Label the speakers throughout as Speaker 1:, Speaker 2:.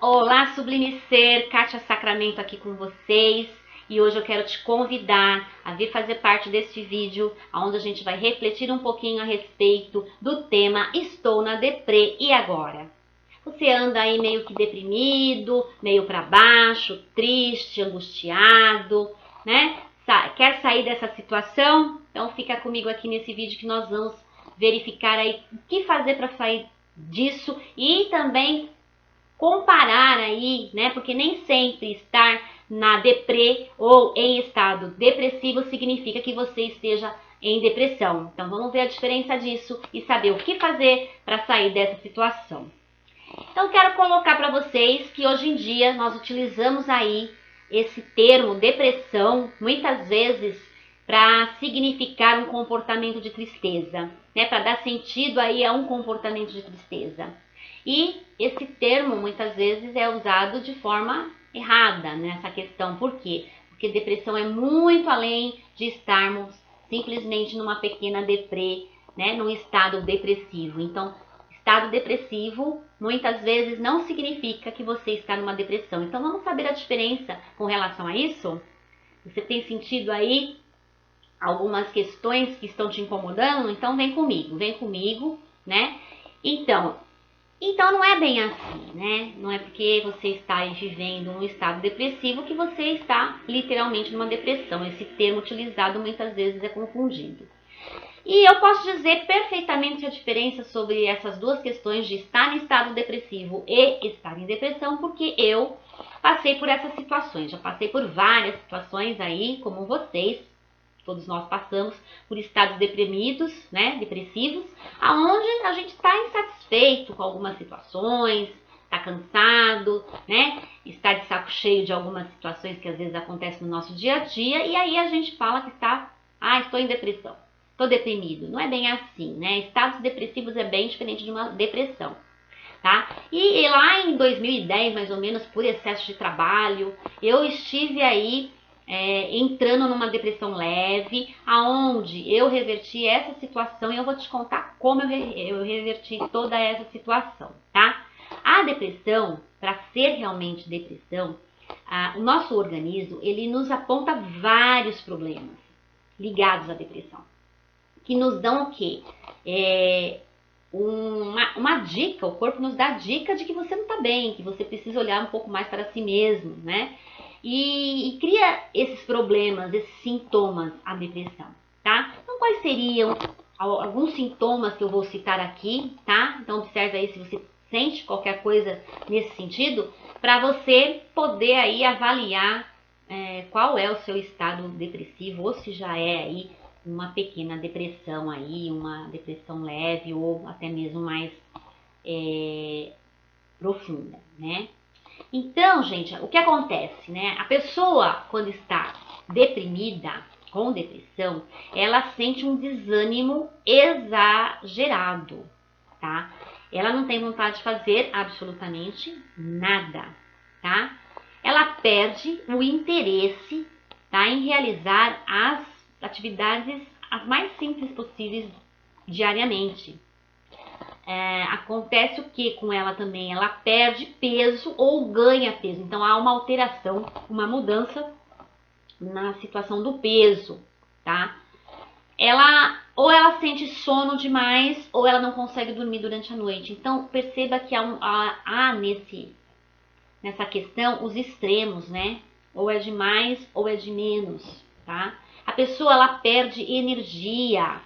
Speaker 1: Olá, Sublime Ser, Kátia Sacramento aqui com vocês e hoje eu quero te convidar a vir fazer parte deste vídeo onde a gente vai refletir um pouquinho a respeito do tema Estou na Deprê e agora? Você anda aí meio que deprimido, meio para baixo, triste, angustiado, né? Quer sair dessa situação? Então fica comigo aqui nesse vídeo que nós vamos verificar aí o que fazer para sair disso e também comparar aí, né? Porque nem sempre estar na deprê ou em estado depressivo significa que você esteja em depressão. Então vamos ver a diferença disso e saber o que fazer para sair dessa situação. Então quero colocar para vocês que hoje em dia nós utilizamos aí esse termo depressão muitas vezes para significar um comportamento de tristeza, né? Para dar sentido aí a um comportamento de tristeza. E esse termo muitas vezes é usado de forma errada nessa questão. Por quê? Porque depressão é muito além de estarmos simplesmente numa pequena deprê, né? Num estado depressivo. Então, estado depressivo muitas vezes não significa que você está numa depressão. Então, vamos saber a diferença com relação a isso? Você tem sentido aí algumas questões que estão te incomodando? Então, vem comigo, né? Então não é bem assim, né? Não é porque você está aí vivendo um estado depressivo que você está literalmente numa depressão. Esse termo utilizado muitas vezes é confundido. E eu posso dizer perfeitamente a diferença sobre essas duas questões de estar em estado depressivo e estar em depressão, porque eu passei por essas situações. Já passei por várias situações aí, como vocês. Todos nós passamos por estados deprimidos, né, depressivos, aonde a gente está insatisfeito com algumas situações, está cansado, né, está de saco cheio de algumas situações que às vezes acontecem no nosso dia a dia, e aí a gente fala que estou em depressão, estou deprimido. Não é bem assim, né? Estados depressivos é bem diferente de uma depressão. Tá? E lá em 2010, mais ou menos, por excesso de trabalho, eu estive aí entrando numa depressão leve, aonde eu reverti essa situação e eu vou te contar como eu reverti toda essa situação, tá? A depressão, para ser realmente depressão, o nosso organismo, ele nos aponta vários problemas ligados à depressão, que nos dão o quê? Uma dica, o corpo nos dá a dica de que você não está bem, que você precisa olhar um pouco mais para si mesmo, né? E cria esses problemas, esses sintomas, a depressão, tá? Então, quais seriam alguns sintomas que eu vou citar aqui, tá? Então, observe aí se você sente qualquer coisa nesse sentido, para você poder aí avaliar qual é o seu estado depressivo, ou se já é aí uma pequena depressão aí, uma depressão leve ou até mesmo mais profunda, né? Então, gente, o que acontece, né? A pessoa, quando está deprimida, com depressão, ela sente um desânimo exagerado, tá? Ela não tem vontade de fazer absolutamente nada, tá? Ela perde o interesse, tá, em realizar as atividades as mais simples possíveis diariamente. Acontece o que com ela também? Ela perde peso ou ganha peso. Então há uma alteração, uma mudança na situação do peso, tá? Ela sente sono demais ou ela não consegue dormir durante a noite. Então perceba que há nessa questão os extremos, né? Ou é de mais ou é de menos, tá? A pessoa ela perde energia,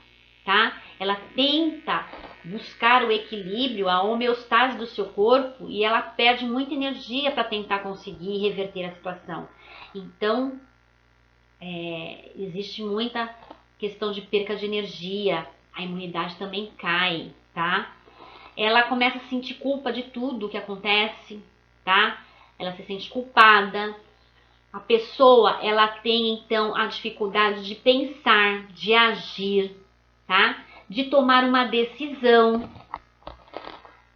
Speaker 1: tá? Ela tenta buscar o equilíbrio, a homeostase do seu corpo e ela perde muita energia para tentar conseguir reverter a situação. Então, existe muita questão de perca de energia, a imunidade também cai, tá? Ela começa a sentir culpa de tudo que acontece, tá? Ela se sente culpada. A pessoa, ela tem então a dificuldade de pensar, de agir, tá? De tomar uma decisão.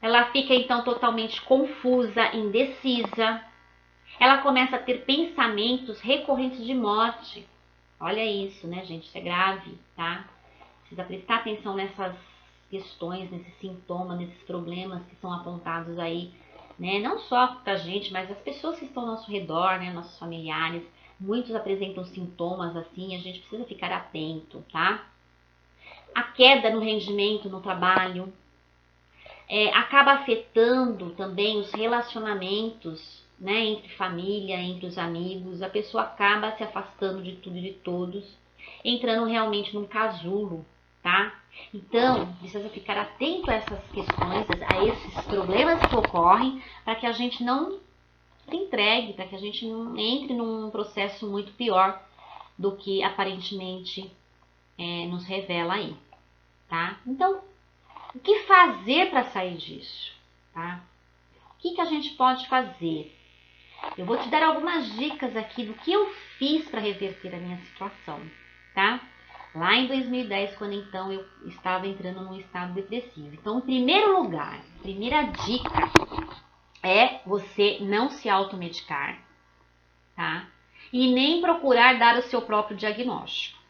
Speaker 1: Ela fica então totalmente confusa, indecisa. Ela começa a ter pensamentos recorrentes de morte. Olha isso, né, gente? Isso é grave, tá? Precisa prestar atenção nessas questões, nesses sintomas, nesses problemas que são apontados aí né? Não só pra gente, mas as pessoas que estão ao nosso redor, né? Nossos familiares. Muitos apresentam sintomas assim, a gente precisa ficar atento, tá? A queda no rendimento no trabalho acaba afetando também os relacionamentos, né, entre família, entre os amigos. A pessoa acaba se afastando de tudo e de todos, entrando realmente num casulo, tá? Então, precisa ficar atento a essas questões, a esses problemas que ocorrem, para que a gente não se entregue, para que a gente não entre num processo muito pior do que aparentemente nos revela aí, tá? Então, o que fazer para sair disso, tá? O que a gente pode fazer? Eu vou te dar algumas dicas aqui do que eu fiz para reverter a minha situação, tá? Lá em 2010, quando então eu estava entrando num estado depressivo. Então, em primeiro lugar, primeira dica é você não se automedicar, tá? E nem procurar dar o seu próprio diagnóstico.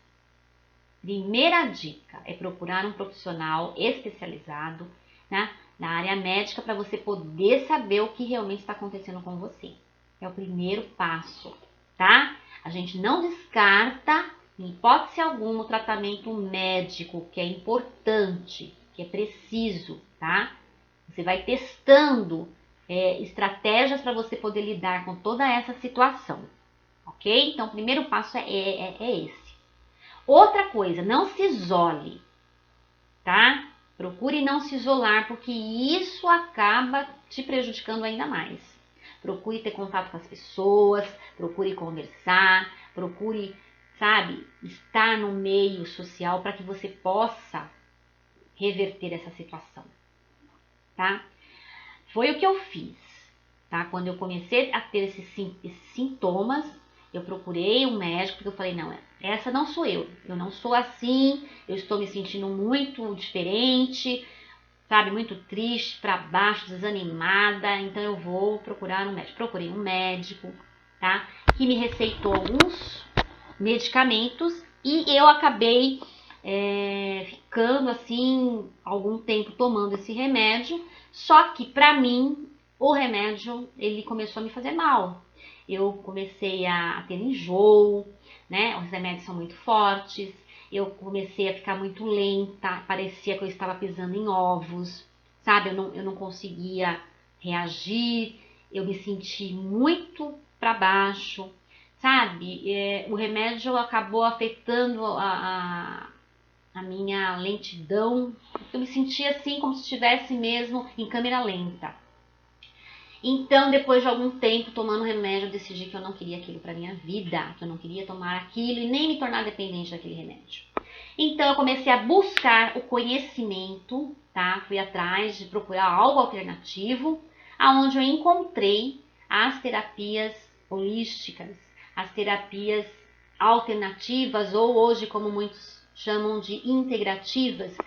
Speaker 1: Primeira dica é procurar um profissional especializado, né, na área médica para você poder saber o que realmente está acontecendo com você. É o primeiro passo, tá? A gente não descarta, em hipótese alguma, o tratamento médico, que é importante, que é preciso, tá? Você vai testando estratégias para você poder lidar com toda essa situação, ok? Então, o primeiro passo é esse. Outra coisa, não se isole, tá? Procure não se isolar, porque isso acaba te prejudicando ainda mais. Procure ter contato com as pessoas, procure conversar, procure, sabe, estar no meio social para que você possa reverter essa situação, tá? Foi o que eu fiz, tá? Quando eu comecei a ter esses sintomas, eu procurei um médico, porque eu falei, não, essa não sou eu não sou assim, eu estou me sentindo muito diferente, sabe, muito triste, para baixo, desanimada, então eu vou procurar um médico. Procurei um médico, tá, que me receitou alguns medicamentos e eu acabei ficando assim algum tempo tomando esse remédio, só que para mim o remédio ele começou a me fazer mal. Eu comecei a ter enjoo, né? Os remédios são muito fortes. Eu comecei a ficar muito lenta, parecia que eu estava pisando em ovos, sabe? Eu não conseguia reagir, eu me senti muito para baixo, sabe? O remédio acabou afetando a minha lentidão. Eu me sentia assim como se estivesse mesmo em câmera lenta. Então, depois de algum tempo tomando remédio, eu decidi que eu não queria aquilo para minha vida, que eu não queria tomar aquilo e nem me tornar dependente daquele remédio. Então, eu comecei a buscar o conhecimento, tá? Fui atrás de procurar algo alternativo, aonde eu encontrei as terapias holísticas, as terapias alternativas, ou hoje, como muitos chamam de integrativas,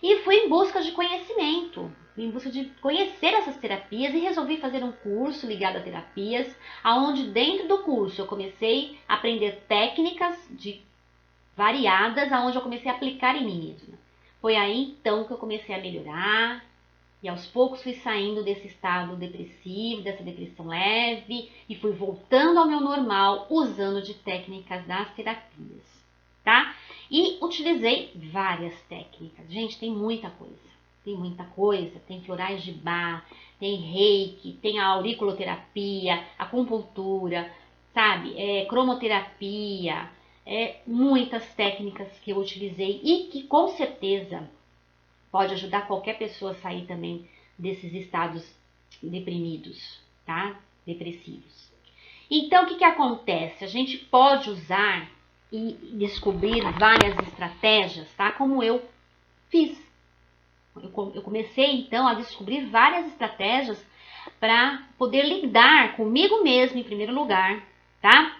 Speaker 1: e fui em busca de conhecimento, em busca de conhecer essas terapias e resolvi fazer um curso ligado a terapias, aonde dentro do curso eu comecei a aprender técnicas variadas, aonde eu comecei a aplicar em mim mesma. Foi aí então que eu comecei a melhorar e aos poucos fui saindo desse estado depressivo, dessa depressão leve e fui voltando ao meu normal usando de técnicas das terapias, tá? E utilizei várias técnicas. Gente, tem muita coisa. Tem muita coisa, tem florais de Bach, tem reiki, tem a auriculoterapia, acupuntura, sabe, cromoterapia, muitas técnicas que eu utilizei e que com certeza pode ajudar qualquer pessoa a sair também desses estados deprimidos, tá? Depressivos. Então, o que acontece? A gente pode usar e descobrir várias estratégias, tá? Como eu fiz. Eu comecei então a descobrir várias estratégias para poder lidar comigo mesmo em primeiro lugar, tá?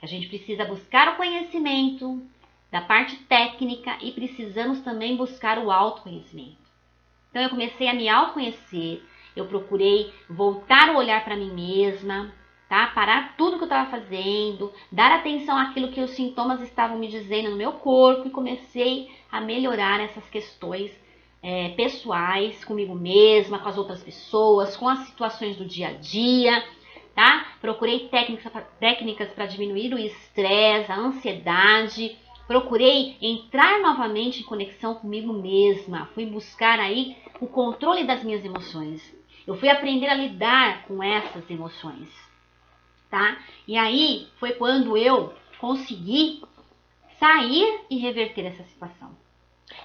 Speaker 1: A gente precisa buscar o conhecimento da parte técnica e precisamos também buscar o autoconhecimento. Então eu comecei a me autoconhecer, eu procurei voltar o olhar para mim mesma, tá? Parar tudo que eu estava fazendo, dar atenção àquilo que os sintomas estavam me dizendo no meu corpo e comecei a melhorar essas questões pessoais, comigo mesma, com as outras pessoas, com as situações do dia a dia, tá? Procurei técnicas para diminuir o estresse, a ansiedade. Procurei entrar novamente em conexão comigo mesma. Fui buscar aí o controle das minhas emoções. Eu fui aprender a lidar com essas emoções, tá? E aí foi quando eu consegui sair e reverter essa situação.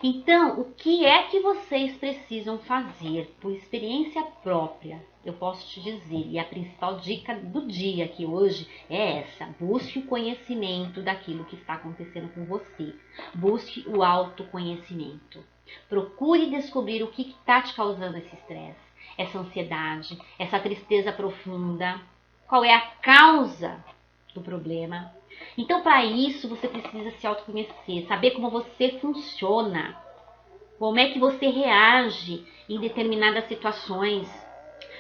Speaker 1: Então, o que é que vocês precisam fazer por experiência própria? Eu posso te dizer, e a principal dica do dia aqui hoje é essa: busque o conhecimento daquilo que está acontecendo com você. Busque o autoconhecimento. Procure descobrir o que está te causando esse estresse, essa ansiedade, essa tristeza profunda. Qual é a causa do problema? Então, para isso, você precisa se autoconhecer, saber como você funciona, como é que você reage em determinadas situações,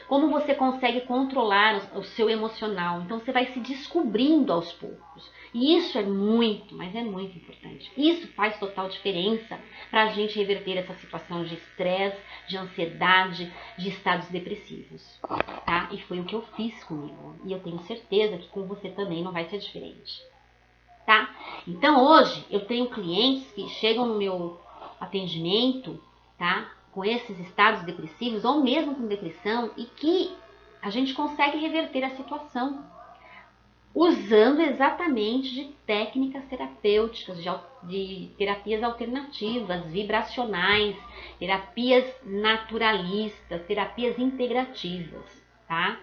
Speaker 1: como você consegue controlar o seu emocional. Então, você vai se descobrindo aos poucos. E isso é muito, mas é muito importante. Isso faz total diferença para a gente reverter essa situação de estresse, de ansiedade, de estados depressivos, tá? E foi o que eu fiz comigo. E eu tenho certeza que com você também não vai ser diferente, tá? Então, hoje, eu tenho clientes que chegam no meu atendimento, tá? Com esses estados depressivos ou mesmo com depressão e que a gente consegue reverter a situação usando exatamente de técnicas terapêuticas, de terapias alternativas, vibracionais, terapias naturalistas, terapias integrativas, tá?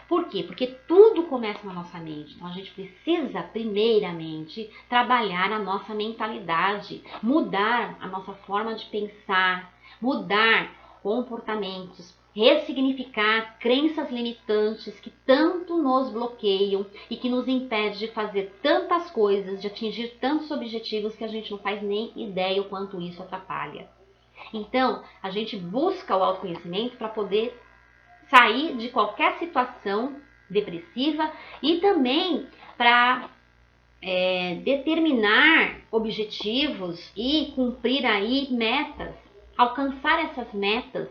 Speaker 1: Por quê? Porque tudo começa na nossa mente. Então a gente precisa, primeiramente, trabalhar a nossa mentalidade, mudar a nossa forma de pensar, mudar comportamentos, ressignificar crenças limitantes que tanto nos bloqueiam e que nos impedem de fazer tantas coisas, de atingir tantos objetivos que a gente não faz nem ideia o quanto isso atrapalha. Então, a gente busca o autoconhecimento para poder sair de qualquer situação depressiva e também para determinar objetivos e cumprir aí metas, alcançar essas metas,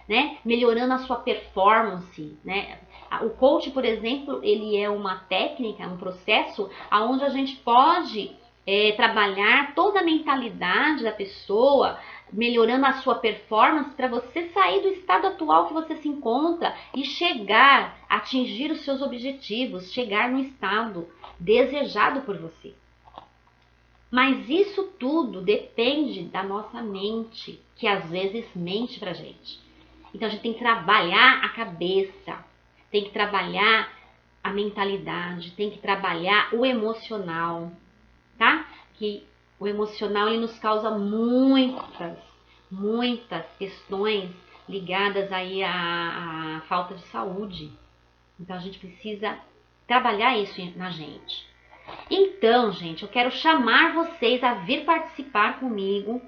Speaker 1: né? Melhorando a sua performance, né? O coach, por exemplo, ele é uma técnica, um processo onde a gente pode trabalhar toda a mentalidade da pessoa, melhorando a sua performance para você sair do estado atual que você se encontra e chegar, atingir os seus objetivos, chegar no estado desejado por você. Mas isso tudo depende da nossa mente, que às vezes mente pra gente. Então a gente tem que trabalhar a cabeça, tem que trabalhar a mentalidade, tem que trabalhar o emocional, tá? Que o emocional ele nos causa muitas questões ligadas aí à falta de saúde. Então a gente precisa trabalhar isso na gente. Então, gente, eu quero chamar vocês a vir participar comigo,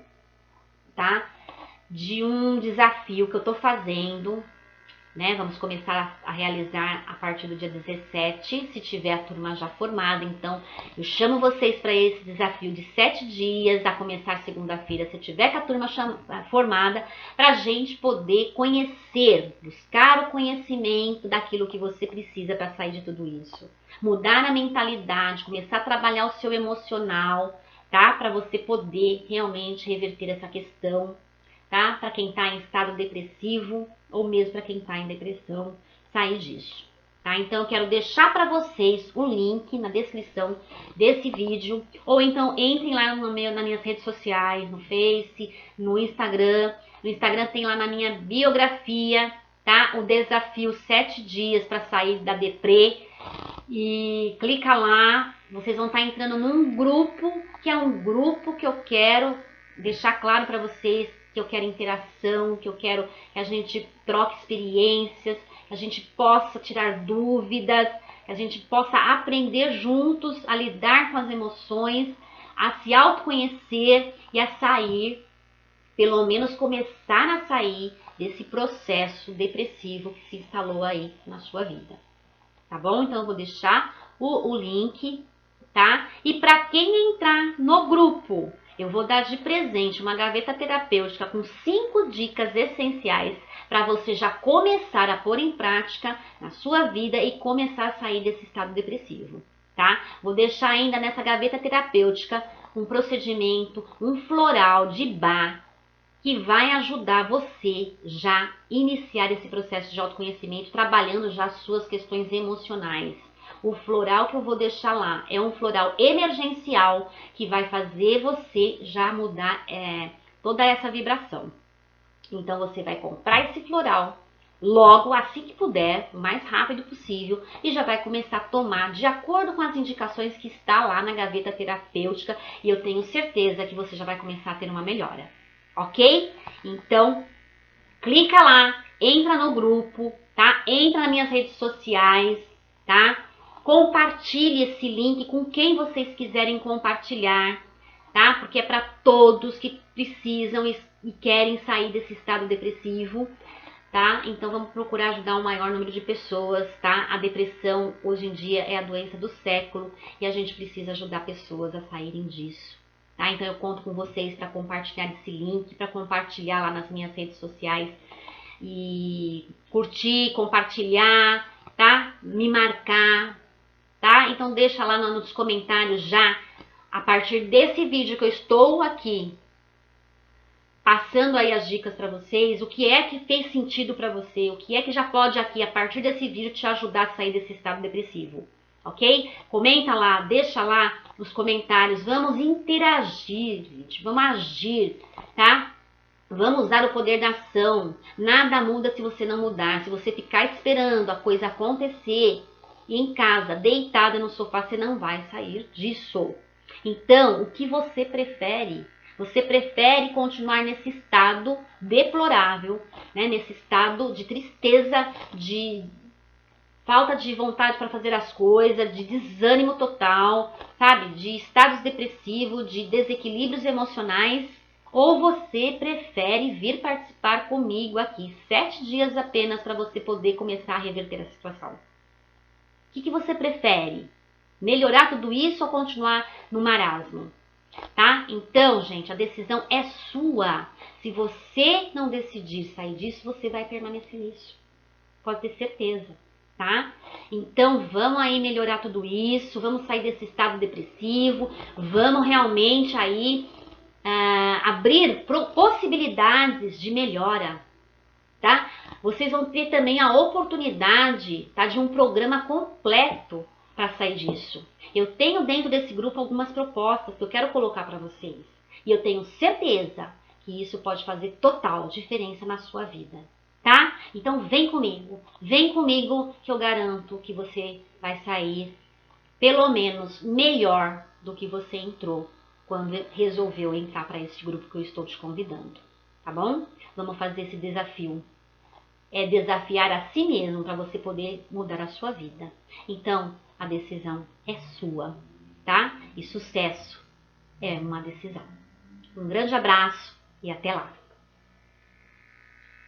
Speaker 1: tá? De um desafio que eu tô fazendo, né? Vamos começar a realizar a partir do dia 17, se tiver a turma já formada. Então, eu chamo vocês para esse desafio de 7 dias, a começar segunda-feira, se tiver com a turma formada, para a gente poder conhecer, buscar o conhecimento daquilo que você precisa para sair de tudo isso. Mudar a mentalidade, começar a trabalhar o seu emocional, tá? Para você poder realmente reverter essa questão, tá? Para quem está em estado depressivo ou mesmo para quem está em depressão, sair disso, tá? Então eu quero deixar para vocês o link na descrição desse vídeo, ou então entrem lá nas minhas redes sociais, no Face, no Instagram. No Instagram tem lá na minha biografia, tá? O desafio 7 dias para sair da deprê. E clica lá, vocês vão estar entrando num grupo, que é um grupo que eu quero deixar claro para vocês, que eu quero interação, que eu quero que a gente troque experiências, que a gente possa tirar dúvidas, que a gente possa aprender juntos a lidar com as emoções, a se autoconhecer e a sair, pelo menos começar a sair desse processo depressivo que se instalou aí na sua vida. Tá bom? Então eu vou deixar o link, tá? E para quem entrar no grupo, eu vou dar de presente uma gaveta terapêutica com 5 dicas essenciais para você já começar a pôr em prática na sua vida e começar a sair desse estado depressivo, tá? Vou deixar ainda nessa gaveta terapêutica um procedimento, um floral de Bach, que vai ajudar você já iniciar esse processo de autoconhecimento, trabalhando já as suas questões emocionais. O floral que eu vou deixar lá é um floral emergencial que vai fazer você já mudar toda essa vibração. Então você vai comprar esse floral logo, assim que puder, o mais rápido possível, e já vai começar a tomar de acordo com as indicações que está lá na gaveta terapêutica, e eu tenho certeza que você já vai começar a ter uma melhora, ok? Então, clica lá, entra no grupo, tá? Entra nas minhas redes sociais, tá? Compartilhe esse link com quem vocês quiserem compartilhar, tá? Porque é para todos que precisam e querem sair desse estado depressivo, tá? Então vamos procurar ajudar um maior número de pessoas, tá? A depressão hoje em dia é a doença do século e a gente precisa ajudar pessoas a saírem disso, tá? Então eu conto com vocês para compartilhar esse link, para compartilhar lá nas minhas redes sociais e curtir, compartilhar, tá? Me marcar, tá? Então deixa lá nos comentários já, a partir desse vídeo que eu estou aqui passando aí as dicas para vocês, o que é que fez sentido para você, o que é que já pode aqui, a partir desse vídeo, te ajudar a sair desse estado depressivo, ok? Comenta lá, deixa lá nos comentários, vamos interagir, gente, vamos agir, tá? Vamos usar o poder da ação, nada muda se você não mudar, se você ficar esperando a coisa acontecer, em casa, deitada no sofá, você não vai sair disso. Então, o que você prefere? Você prefere continuar nesse estado deplorável, né? Nesse estado de tristeza, de falta de vontade para fazer as coisas, de desânimo total, sabe? De estados depressivos, de desequilíbrios emocionais? Ou você prefere vir participar comigo aqui 7 dias apenas para você poder começar a reverter a situação? O que você prefere? Melhorar tudo isso ou continuar no marasmo? Tá? Então, gente, a decisão é sua. Se você não decidir sair disso, você vai permanecer nisso. Pode ter certeza, tá? Então, vamos aí melhorar tudo isso, vamos sair desse estado depressivo, vamos realmente aí abrir possibilidades de melhora, tá? Vocês vão ter também a oportunidade, tá, de um programa completo para sair disso. Eu tenho dentro desse grupo algumas propostas que eu quero colocar para vocês. E eu tenho certeza que isso pode fazer total diferença na sua vida, tá? Então vem comigo que eu garanto que você vai sair pelo menos melhor do que você entrou quando resolveu entrar para esse grupo que eu estou te convidando, tá bom? Vamos fazer esse desafio. É desafiar a si mesmo para você poder mudar a sua vida. Então, a decisão é sua, tá? E sucesso é uma decisão. Um grande abraço e até lá!